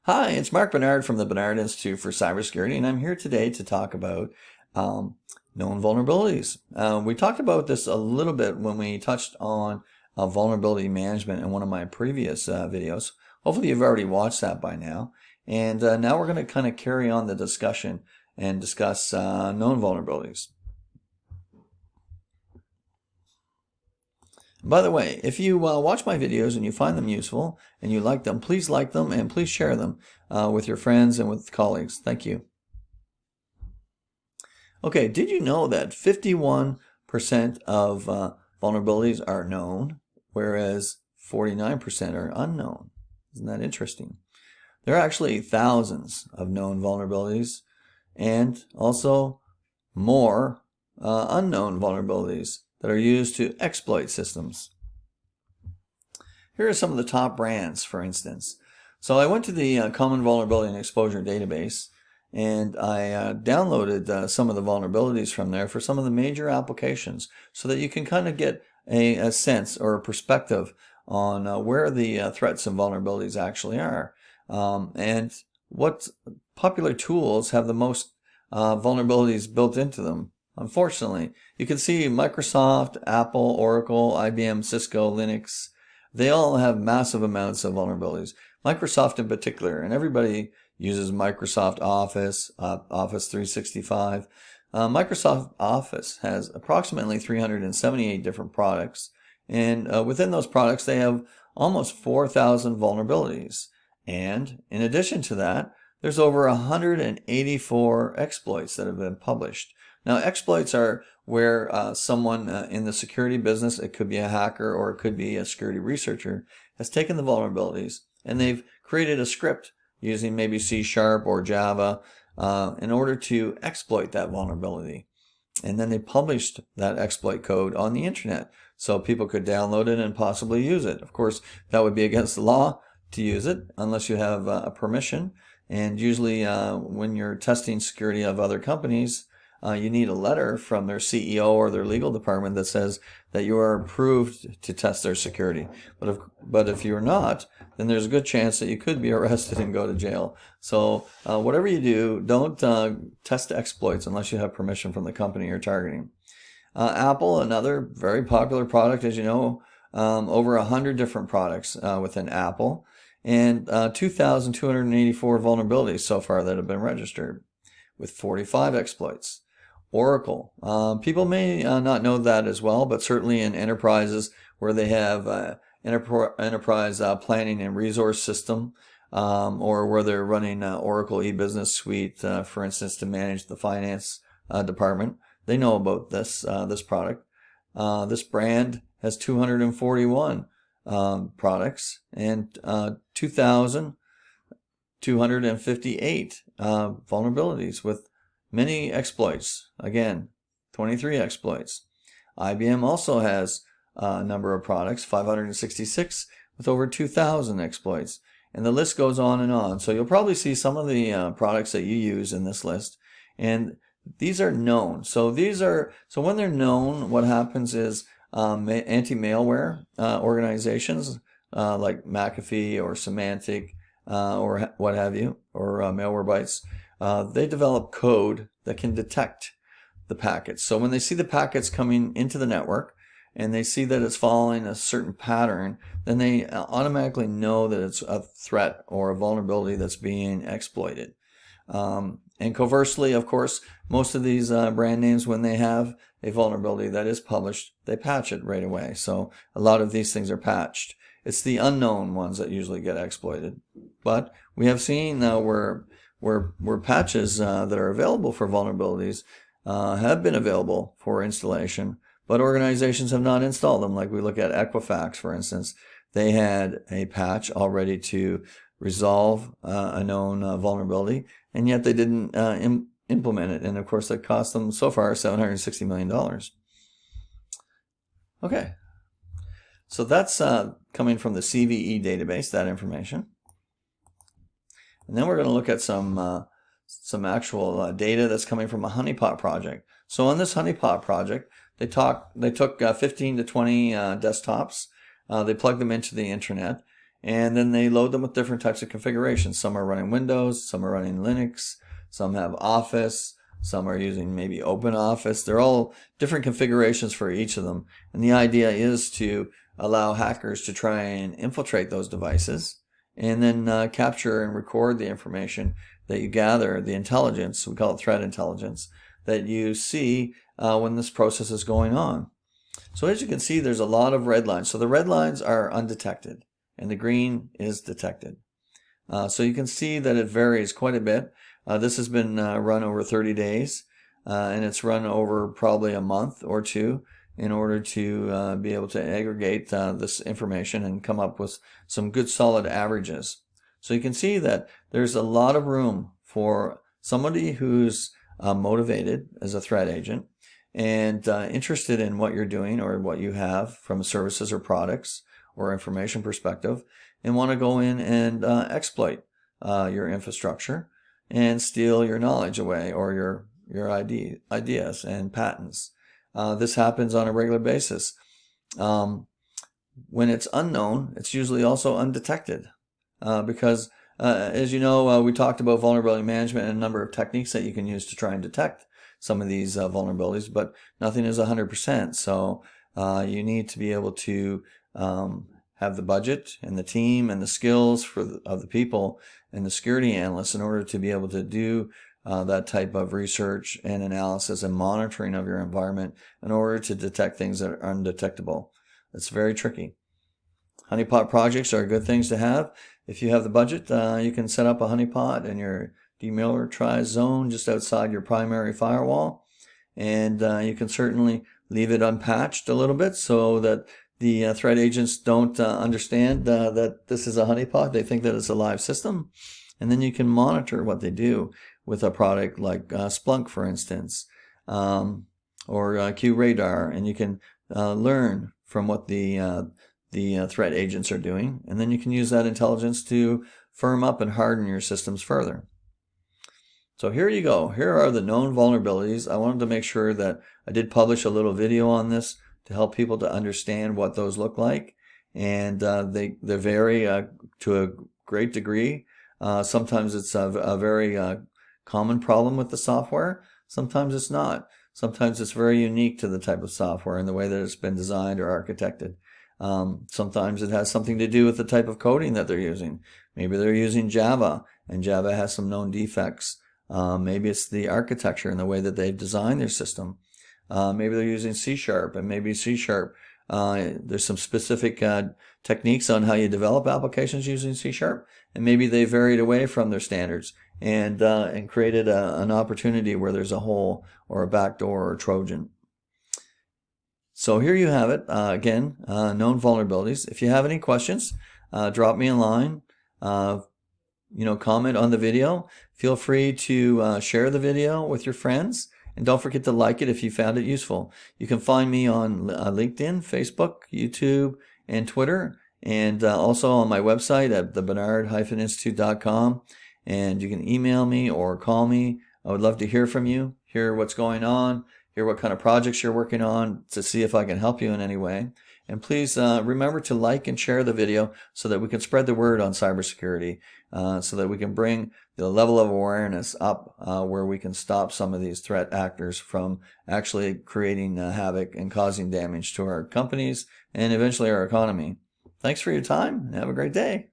Hi, it's Mark Bernard from the Bernard Institute for Cybersecurity, and I'm here today to talk about known vulnerabilities. We talked about this a little bit when we touched on vulnerability management in one of my previous videos. Hopefully you've already watched that by now. And now we're going to kind of carry on the discussion and discuss known vulnerabilities. By the way, if you watch my videos and you find them useful and you like them, please like them and please share them with your friends and with colleagues. Thank you. Okay, did you know that 51% of vulnerabilities are known, whereas 49% are unknown? Isn't that interesting? There are actually thousands of known vulnerabilities and also more unknown vulnerabilities that are used to exploit systems. Here are some of the top brands, for instance. So I went to the Common Vulnerability and Exposure database and I downloaded some of the vulnerabilities from there for some of the major applications so that you can kind of get a sense or a perspective on where the threats and vulnerabilities actually are and what popular tools have the most vulnerabilities built into them. Unfortunately, you can see Microsoft, Apple, Oracle, IBM, Cisco, Linux, they all have massive amounts of vulnerabilities. Microsoft in particular, and everybody uses Microsoft Office, Office 365. Microsoft Office has approximately 378 different products, and within those products they have almost 4,000 vulnerabilities. And in addition to that, there's over 184 exploits that have been published. Now, exploits are where someone in the security business, it could be a hacker or it could be a security researcher, has taken the vulnerabilities and they've created a script using maybe C# or Java in order to exploit that vulnerability. And then they published that exploit code on the internet so people could download it and possibly use it. Of course, that would be against the law to use it unless you have a permission. And usually when you're testing security of other companies, you need a letter from their CEO or their legal department that says that you are approved to test their security. But if you're not, then there's a good chance that you could be arrested and go to jail. So whatever you do, don't test exploits unless you have permission from the company you're targeting. Apple, another very popular product, as you know, over 100 different products within Apple, and 2,284 vulnerabilities so far that have been registered with 45 exploits. Oracle. People may not know that as well, but certainly in enterprises where they have enterprise planning and resource system, or where they're running Oracle e-business suite, for instance, to manage the finance department, they know about this product. This brand has 241 products and 2,258 vulnerabilities with many exploits. Again, 23 exploits. IBM also has a number of products, 566 with over 2,000 exploits. And the list goes on and on. So you'll probably see some of the products that you use in this list. And these are known. So when they're known, what happens is anti-malware organizations like McAfee or Symantec or what have you, or Malwarebytes, they develop code that can detect the packets. So when they see the packets coming into the network and they see that it's following a certain pattern, then they automatically know that it's a threat or a vulnerability that's being exploited. And conversely, of course, most of these brand names, when they have a vulnerability that is published, they patch it right away. So a lot of these things are patched. It's the unknown ones that usually get exploited. But we have seen where patches that are available for vulnerabilities have been available for installation, but organizations have not installed them. Like we look at Equifax, for instance, they had a patch all ready to resolve a known vulnerability, and yet they didn't implement it. And of course, that cost them so far $760 million. Okay, so that's coming from the CVE database, that information. And then we're going to look at some actual data that's coming from a Honeypot project. So on this Honeypot project, they took 15 to 20 desktops. They plugged them into the internet, and then they load them with different types of configurations. Some are running Windows, some are running Linux, some have Office, some are using maybe Open Office. They're all different configurations for each of them. And the idea is to allow hackers to try and infiltrate those devices and then capture and record the information that you gather, the intelligence, we call it threat intelligence, that you see when this process is going on. So as you can see, there's a lot of red lines. So the red lines are undetected and the green is detected. So you can see that it varies quite a bit. This has been run over 30 days and it's run over probably a month or two in order to be able to aggregate this information and come up with some good solid averages. So you can see that there's a lot of room for somebody who's motivated as a threat agent and interested in what you're doing or what you have from services or products or information perspective, and want to go in and exploit your infrastructure and steal your knowledge away or your ideas and patents. This happens on a regular basis. When it's unknown, it's usually also undetected because as you know, we talked about vulnerability management and a number of techniques that you can use to try and detect some of these vulnerabilities, but nothing is 100%. So you need to be able to have the budget and the team and the skills of the people and the security analysts in order to be able to do that type of research and analysis and monitoring of your environment in order to detect things that are undetectable. It's very tricky. Honeypot projects are good things to have. If you have the budget, you can set up a honeypot in your demilitarized zone just outside your primary firewall, and you can certainly leave it unpatched a little bit so that the threat agents don't understand that this is a honeypot. They think that it's a live system, and then you can monitor what they do with a product like Splunk, for instance, or QRadar, and you can learn from what the threat agents are doing, and then you can use that intelligence to firm up and harden your systems further. So here you go. Here are the known vulnerabilities. I wanted to make sure that I did publish a little video on this to help people to understand what those look like, and they vary to a great degree. Sometimes it's a very common problem with the software. Sometimes it's not. Sometimes it's very unique to the type of software and the way that it's been designed or architected. Sometimes it has something to do with the type of coding that they're using. Maybe they're using Java, and Java has some known defects. Maybe it's the architecture and the way that they've designed their system. Maybe they're using C#, and maybe C#, there's some specific techniques on how you develop applications using C#, and maybe they varied away from their standards and created an opportunity where there's a hole or a backdoor or a Trojan. So here you have it, again, known vulnerabilities. If you have any questions, drop me a line, comment on the video. Feel free to share the video with your friends, and don't forget to like it if you found it useful. You can find me on LinkedIn, Facebook, YouTube, and Twitter, and also on my website at thebernard-institute.com, and you can email me or call me. I would love to hear from you, hear what's going on, hear what kind of projects you're working on to see if I can help you in any way. And please remember to like and share the video so that we can spread the word on cybersecurity, so that we can bring the level of awareness up where we can stop some of these threat actors from actually creating havoc and causing damage to our companies and eventually our economy. Thanks for your time and have a great day.